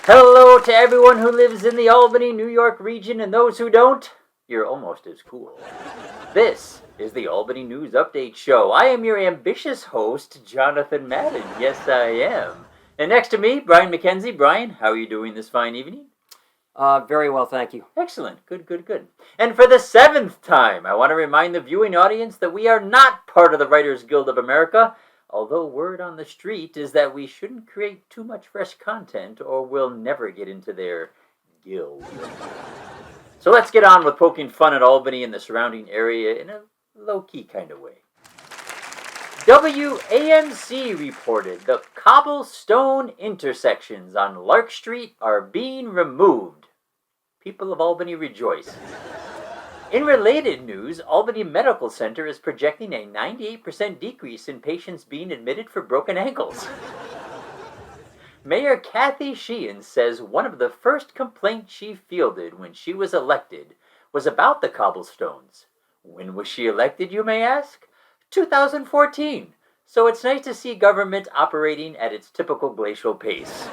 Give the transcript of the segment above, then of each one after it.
Hello to everyone who lives in the Albany, New York region, and those who don't, you're almost as cool. This is the Albany News Update Show. I am your ambitious host, Jonathan Madden. Yes, I am. And next to me, Brian McKenzie. Brian, how are you doing this fine evening? Very well, thank you. Excellent. Good. And for the 7th time, I want to remind the viewing audience that we are not part of the Writers Guild of America, although word on the street is that we shouldn't create too much fresh content or we'll never get into their guild. So let's get on with poking fun at Albany and the surrounding area in a low-key kind of way. WAMC reported the Cobblestone intersections on Lark Street are being removed. People of Albany rejoice. In related news, Albany Medical Center is projecting a 98% decrease in patients being admitted for broken ankles. Mayor Kathy Sheehan says one of the first complaints she fielded when she was elected was about the Cobblestones. When was she elected, you may ask? 2014. So it's nice to see government operating at its typical glacial pace.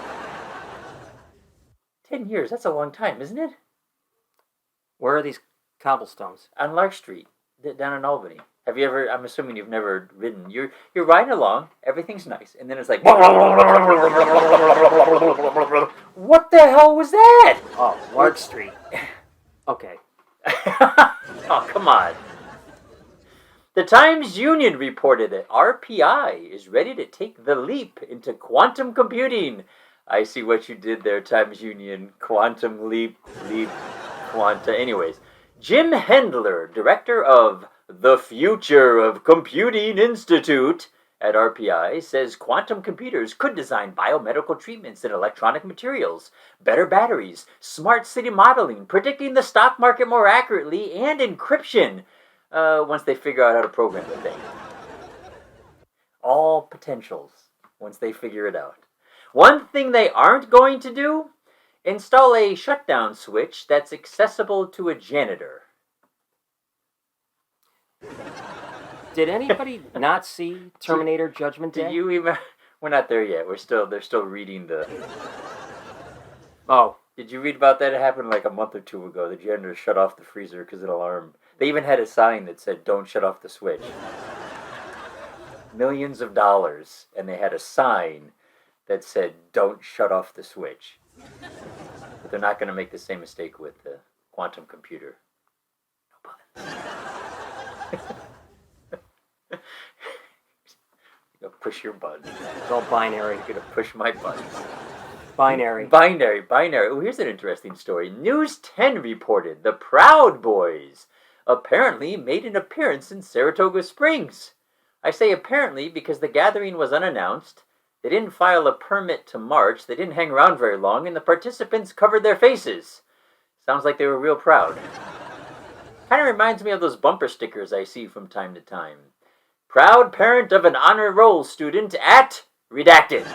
10 years, that's a long time, isn't it? Where are these cobblestones? On Lark Street, down in Albany. Have you ever, I'm assuming you've never ridden, you're riding along, everything's nice, and then it's like, what the hell was that? Oh, Lark Street. Okay. Oh, come on. The Times-Union reported that RPI is ready to take the leap into quantum computing. I see what you did there, Times-Union. Quantum leap, quanta. Anyways, Jim Hendler, director of the Future of Computing Institute at RPI, says quantum computers could design biomedical treatments and electronic materials, better batteries, smart city modeling, predicting the stock market more accurately, and encryption once they figure out how to program the thing. All potentials once they figure it out. One thing they aren't going to do, install a shutdown switch that's accessible to a janitor. Did anybody not see Terminator Judgment Day? Did you even? We're not there yet. They're still reading the. Oh. Did you read about that? It happened like a month or two ago. The janitor shut off the freezer because an alarm. They even had a sign that said, "Don't shut off the switch." Millions of dollars, and they had a sign that said, "Don't shut off the switch." But they're not going to make the same mistake with the quantum computer. No buttons. You're going to push your buttons. It's all binary. You're going to push my buttons. Binary. Oh, here's an interesting story. News 10 reported the Proud Boys apparently made an appearance in Saratoga Springs. I say apparently because the gathering was unannounced. They didn't file a permit to march, they didn't hang around very long, and the participants covered their faces. Sounds like they were real proud. Kind of reminds me of those bumper stickers I see from time to time. Proud parent of an honor roll student at redacted.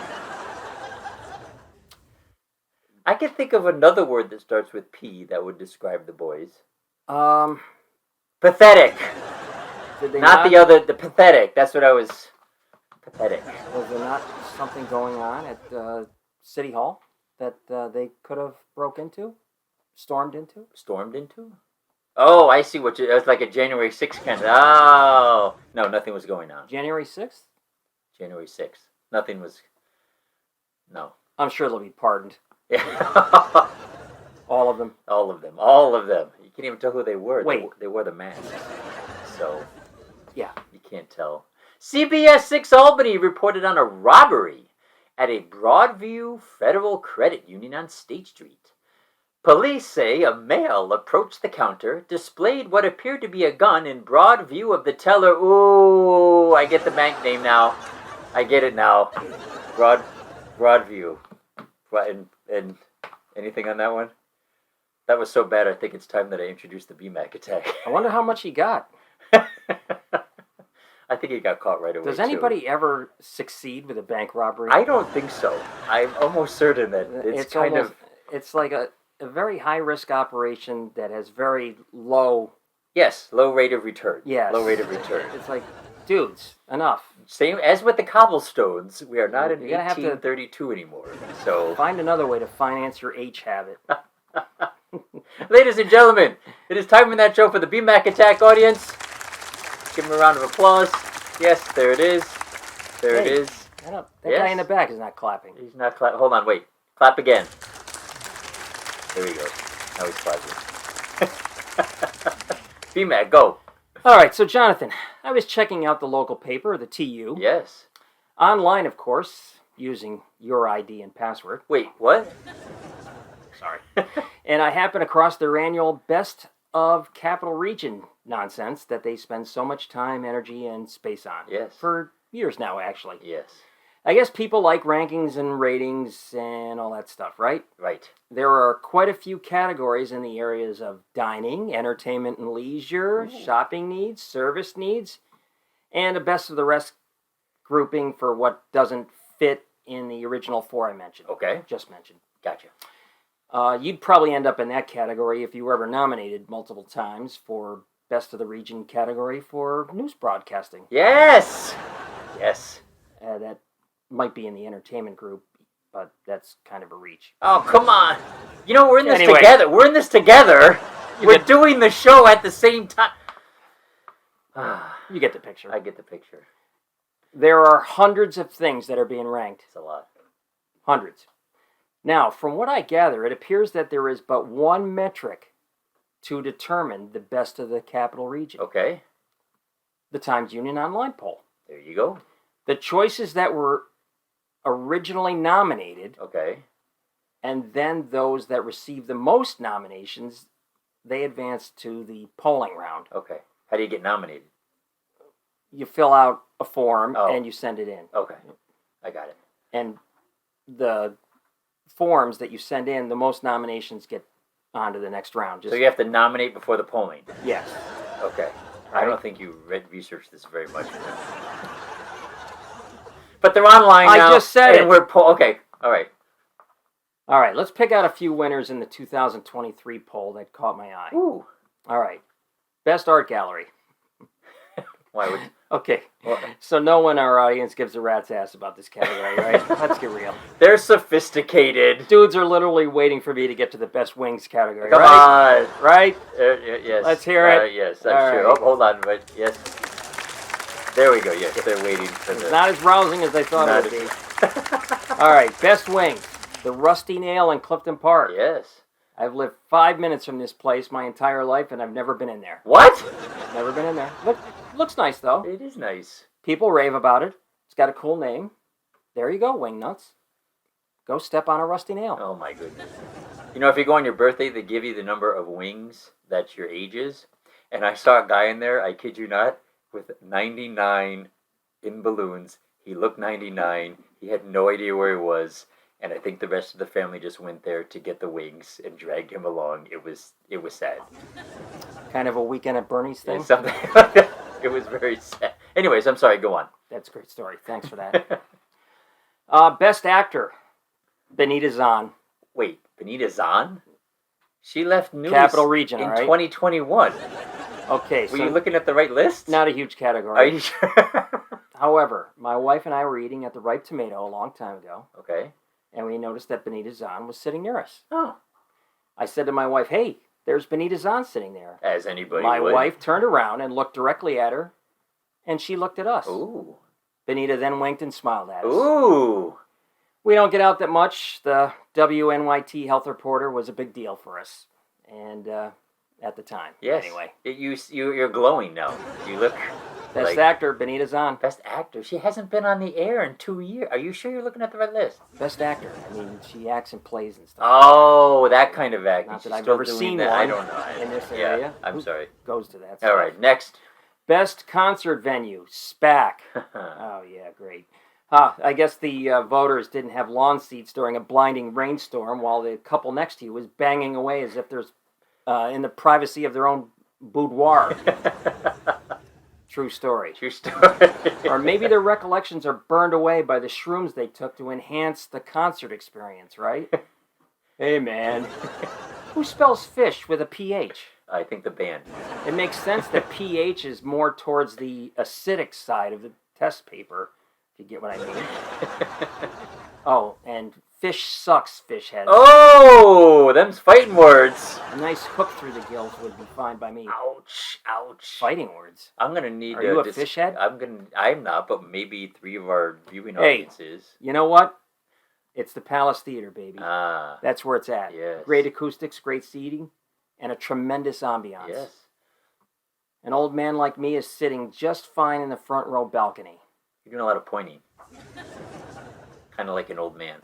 I can think of another word that starts with P that would describe the boys. Pathetic. Not the other, the pathetic. That's what I was... Pathetic. Was there not something going on at City Hall that they could have broke into? Stormed into? Stormed into? Oh, I see what you... It was like a January 6th kind of... Oh! No, nothing was going on. January 6th? January 6th. Nothing was... No. I'm sure they'll be pardoned. Yeah. All of them. All of them. You can't even tell who they were. Wait. They wore the masks. So... Yeah. You can't tell. CBS 6 Albany reported on a robbery at a Broadview Federal Credit Union on State Street. Police say a male approached the counter, displayed what appeared to be a gun in broad view of the teller. Ooh, I get the bank name now. I get it now. Broadview. And anything on that one? That was so bad I think it's time that I introduced the BMac attack. I wonder how much he got. I think he got caught right away. Does anybody ever succeed with a bank robbery? I don't think so. I'm almost certain that it's It's like a very high-risk operation that has very low Yes, low rate of return. Yes. Low rate of return. It's like, dudes, enough. Same as with the Cobblestones, we are not in You're gonna have to 1832 anymore. So, find another way to finance your H habit. ladies and gentlemen, it is time for that show for the BMac attack audience. Give him a round of applause. Yes, there it is. There it is. That guy in the back is not clapping. He's not clapping. Hold on, wait. Clap again. There he goes. Now he's clapping. BMac, go. All right, so Jonathan, I was checking out the local paper, the TU. Yes. Online, of course, using your ID and password. Wait, what? Sorry. And I happened across their annual Best of Capital Region nonsense that they spend so much time, energy, and space on. Yes. For years now, actually. Yes. I guess people like rankings and ratings and all that stuff, right? Right. There are quite a few categories in the areas of dining, entertainment and leisure, shopping needs, service needs, and a best of the rest grouping for what doesn't fit in the original four I mentioned. Okay. Just mentioned. Gotcha. You'd probably end up in that category if you were ever nominated multiple times for Best of the Region category for news broadcasting. Yes! Yes. That might be in the entertainment group, but that's kind of a reach. Oh, come on. You know, we're in this Anyway. together. We're in this together. We're doing the show at the same time. You get the picture. I get the picture. There are hundreds of things that are being ranked. It's a lot. Hundreds. Now, from what I gather, it appears that there is but one metric to determine the best of the capital region. Okay. The Times Union Online poll. There you go. The choices that were originally nominated, Okay. and then those that received the most nominations, they advanced to the polling round. Okay. How do you get nominated? You fill out a form Oh. and you send it in. Okay. I got it. And the forms that you send in, the most nominations get on to the next round. So you have to nominate before the polling? Yes. Okay. I don't think you researched this very much. But they're online now. I just said and it. We're okay. All right. All right, let's pick out a few winners in the 2023 poll that caught my eye. Ooh. All right. Best art gallery. Why would... Okay. Well, So no one in our audience gives a rat's ass about this category, right? Let's get real. they're sophisticated. Dudes are literally waiting for me to get to the best wings category, Come right? on. Right? Yes. Let's hear it. Yes, All I'm sure. right. Oh, hold on. But yes. There we go. Yes, they're waiting for the... Not as rousing as I thought it would be. All right, best wings. The Rusty Nail in Clifton Park. Yes. I've lived 5 minutes from this place my entire life, and I've never been in there. What? Never been in there. Looks nice, though. It is nice. People rave about it. It's got a cool name. There you go, wing nuts. Go step on a rusty nail. Oh, my goodness. You know, if you go on your birthday, they give you the number of wings that your age is. And I saw a guy in there, I kid you not, with 99 in balloons. He looked 99. He had no idea where he was. And I think the rest of the family just went there to get the wings and dragged him along. It was sad. Kind of a Weekend at Bernie's thing. Something like that. It was very sad. Anyways, I'm sorry. Go on. That's a great story. Thanks for that. Best actor. Benita Zahn. Wait, Benita Zahn? She left news Capital Region, in all right? 2021. Okay, Were so you looking at the right list? not a huge category. Are you sure? However, my wife and I were eating at the Ripe Tomato a long time ago, Okay. and we noticed that Benita Zahn was sitting near us. Oh. I said to my wife, "Hey, there's Benita Zahn sitting there." As anybody My would. wife turned around and looked directly at her, and she looked at us. Ooh. Benita then winked and smiled at us. Ooh. We don't get out that much. The WNYT health reporter was a big deal for us, and at the time. Yes. Anyway, You're glowing now. You look best like actor, Benita Zahn. best actor. She hasn't been on the air in 2 years. Are you sure you're looking at the right list? Best actor. I mean, she acts in plays and stuff. Oh, that kind of acting. Not that She's I've still ever doing seen that. I one don't know. in this Yeah, area. I'm Who sorry. Goes to that. All stuff. right, next. Best concert venue, SPAC. Oh, yeah, great. I guess the voters didn't have lawn seats during a blinding rainstorm while the couple next to you was banging away as if there's in the privacy of their own boudoir. True story. True story. Or maybe their recollections are burned away by the shrooms they took to enhance the concert experience, right? Hey, man. Who spells fish with a PH? I think the band. It makes sense that pH is more towards the acidic side of the test paper, if you get what I mean. Oh, and fish sucks, fish heads. Oh, them's fighting words. A nice hook through the gills would be fine by me. Ouch, ouch. Fighting words. I'm gonna need. Are you a fish head? I'm not, but maybe 3 of our viewing Hey, audiences. You know what? It's the Palace Theater, baby. Ah, That's where it's at. yes. Great acoustics, great seating, and a tremendous ambiance. Yes. An old man like me is sitting just fine in the front row balcony. You're doing a lot of pointing. Kind of like an old man.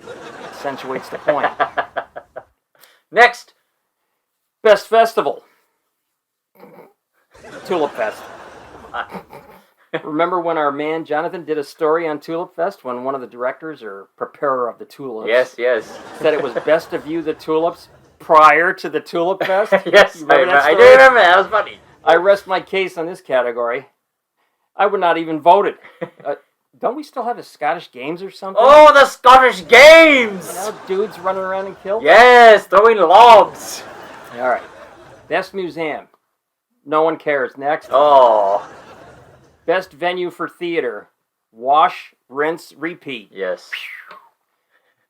Accentuates the point. Next. Best festival. Tulip Fest. Remember when our man Jonathan did a story on Tulip Fest when one of the directors or preparer of the tulips Yes. said it was best to view the tulips prior to the Tulip Fest? Yes, I do remember that. That was funny. I rest my case on this category. I would not even vote it. Don't we still have a Scottish Games or something? Oh, the Scottish Games! You know, dudes running around in kilts? Yes, throwing lobs. All right. Best museum. No one cares. Next. Oh. Best venue for theater. Wash, rinse, repeat. Yes.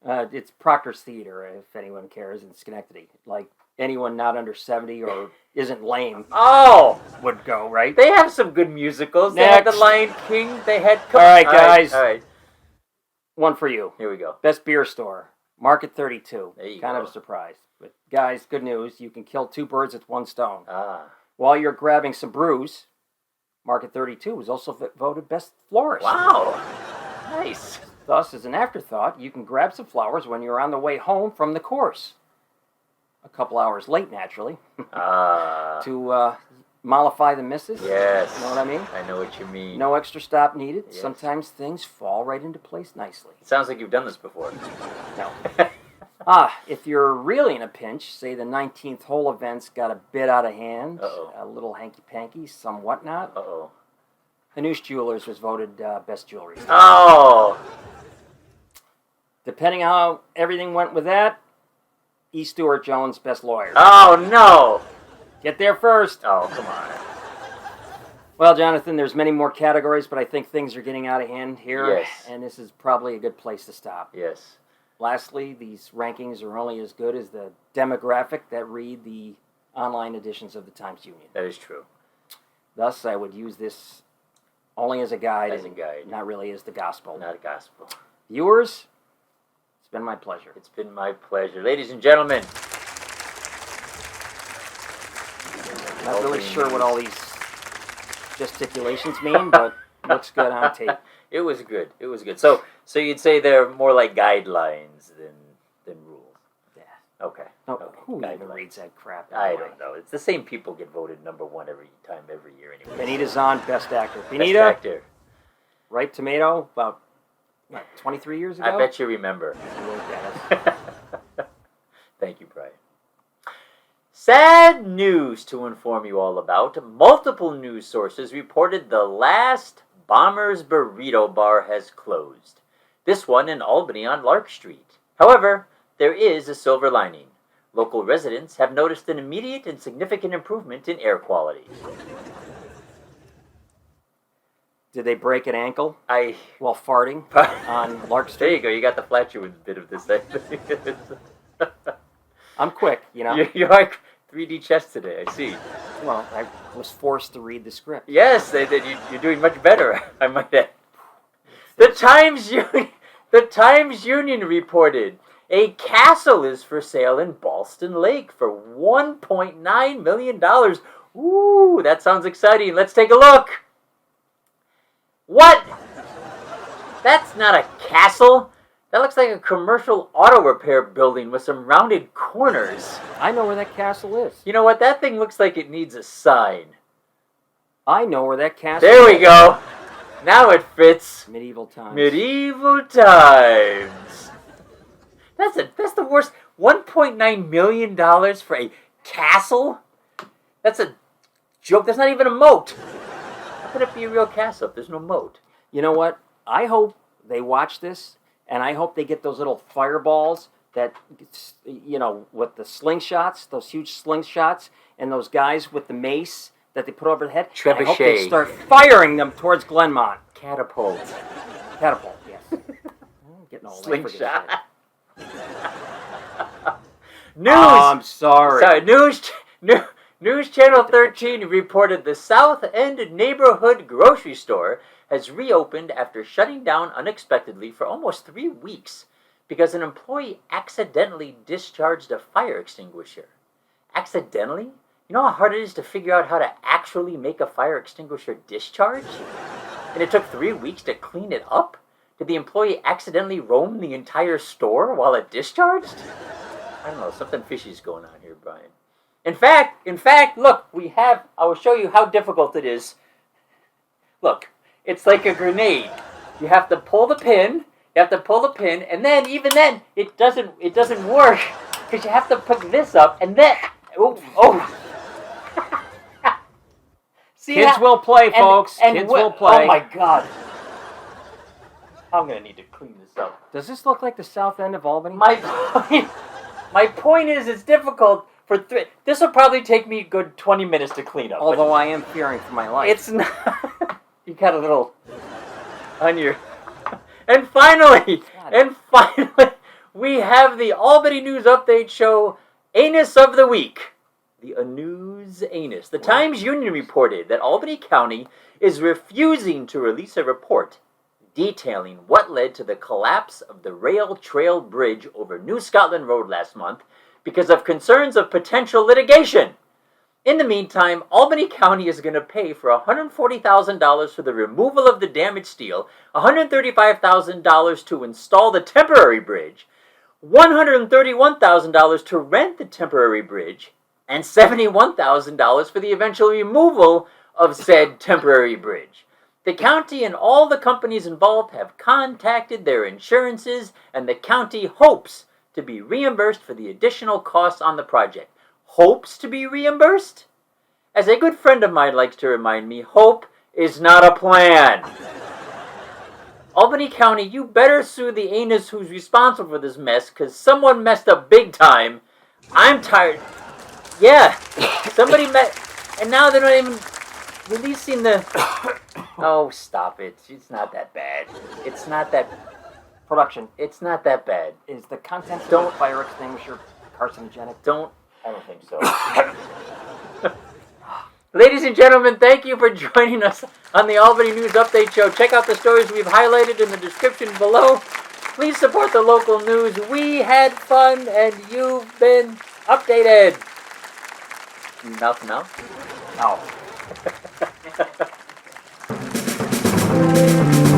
It's Proctor's Theater, if anyone cares, in Schenectady. Like, anyone not under 70 or isn't lame Oh. would go, right? They have some good musicals. They had The Next. Lion King. They had... All right, guys. All right. One for you. Here we go. Best beer store. Market 32. There you kind go. of a surprise. But guys, good news. You can kill 2 birds with 1 stone. Ah. While you're grabbing some brews, Market 32 was also voted best florist. Wow. Nice. Thus, as an afterthought, you can grab some flowers when you're on the way home from the course. A couple hours late, naturally, to mollify the missus. Yes. You know what I mean? I know what you mean. No extra stop needed. Yes. Sometimes things fall right into place nicely. It sounds like you've done this before. No. If you're really in a pinch, say the 19th hole event's got a bit out of hand, Uh-oh. a little hanky-panky, some whatnot, Uh-oh. Hanush Jewelers was voted best jewelry. Oh. Depending on how everything went with that, E. Stewart Jones, best lawyer. Oh, no. Get there first. Oh, come on. Well, Jonathan, there's many more categories, but I think things are getting out of hand here, Yes. and this is probably a good place to stop. Yes. Lastly, these rankings are only as good as the demographic that read the online editions of the Times-Union. That is true. Thus, I would use this only as a guide, As a guide. not really as the gospel. Not a gospel. Viewers, it's been my pleasure. It's been my pleasure. Ladies and gentlemen. Not really sure what all these gesticulations mean, but looks good on tape. It was good. It was good. So you'd say they're more like guidelines than rules. Yeah. Okay. No, Okay. who even Guidelines. reads that crap? I anyway? don't know. It's the same people get voted number 1 every year anyway. Benita's on Best Actor. Best Benita, actor. Ripe Tomato, about 23 years ago? I bet you remember. Yes. Thank you, Brian. Sad news to inform you all about. Multiple news sources reported the last Bomber's Burrito Bar has closed. This one in Albany on Lark Street. However, there is a silver lining. Local residents have noticed an immediate and significant improvement in air quality. Did they break an ankle I... while farting on Lark There Street? you go. You got the flatulence bit of this. I'm quick, you know. You're like 3D chess today, I see. Well, I was forced to read the script. Yes, you're doing much better, I might add. The Times Union reported a castle is for sale in Ballston Lake for $1.9 million. Ooh, that sounds exciting. Let's take a look. What? That's not a castle. That looks like a commercial auto repair building with some rounded corners. I know where that castle is. You know what? That thing looks like it needs a sign. I know where that castle There is. we go. Now it fits. Medieval times. Medieval times. That's the worst. $1.9 million for a castle? That's a joke. That's not even a moat. How could it be a real castle if there's no moat? You know what? I hope they watch this, and I hope they get those little fireballs that, with the slingshots, those huge slingshots, and those guys with the mace that they put over the head. I hope they Trebuchet. start firing them towards Glenmont. Catapult. Catapult, yes. I'm getting old. Slingshot. News. Oh, I'm sorry. News Channel 13 reported the South End neighborhood grocery store has reopened after shutting down unexpectedly for almost 3 weeks because an employee accidentally discharged a fire extinguisher. Accidentally? You know how hard it is to figure out how to actually make a fire extinguisher discharge? And it took 3 weeks to clean it up? Did the employee accidentally roam the entire store while it discharged? I don't know, something fishy's going on here, Brian. In fact, look, I will show you how difficult it is. Look, it's like a grenade. You have to pull the pin, and then, even then, it doesn't work, because you have to pick this up, and then, oh. See, Kids will play, folks. Kids will play. Oh my God. I'm going to need to clean this up. Does this look like the South End of Albany? My point is, it's difficult for this will probably take me a good 20 minutes to clean up. Although I am fearing for my life. It's not. You got a little on your. And finally, we have the Albany News Update Show Anus of the Week. The News Anus. The Times Union reported that Albany County is refusing to release a report detailing what led to the collapse of the rail trail bridge over New Scotland Road last month because of concerns of potential litigation. In the meantime, Albany County is going to pay for $140,000 for the removal of the damaged steel, $135,000 to install the temporary bridge, $131,000 to rent the temporary bridge, and $71,000 for the eventual removal of said temporary bridge. The county and all the companies involved have contacted their insurances, and the county hopes to be reimbursed for the additional costs on the project. Hopes to be reimbursed? As a good friend of mine likes to remind me, hope is not a plan. Albany County, you better sue the anus who's responsible for this mess, because someone messed up big time. I'm tired. Yeah, somebody and now they're not even releasing the... Oh, stop it. It's not that bad. It's not that... Production. It's not that bad. Is the content of the fire extinguisher carcinogenic? I don't think so. Ladies and gentlemen, thank you for joining us on the Albany News Update Show. Check out the stories we've highlighted in the description below. Please support the local news. We had fun, and you've been updated. Mouth to mouth? No.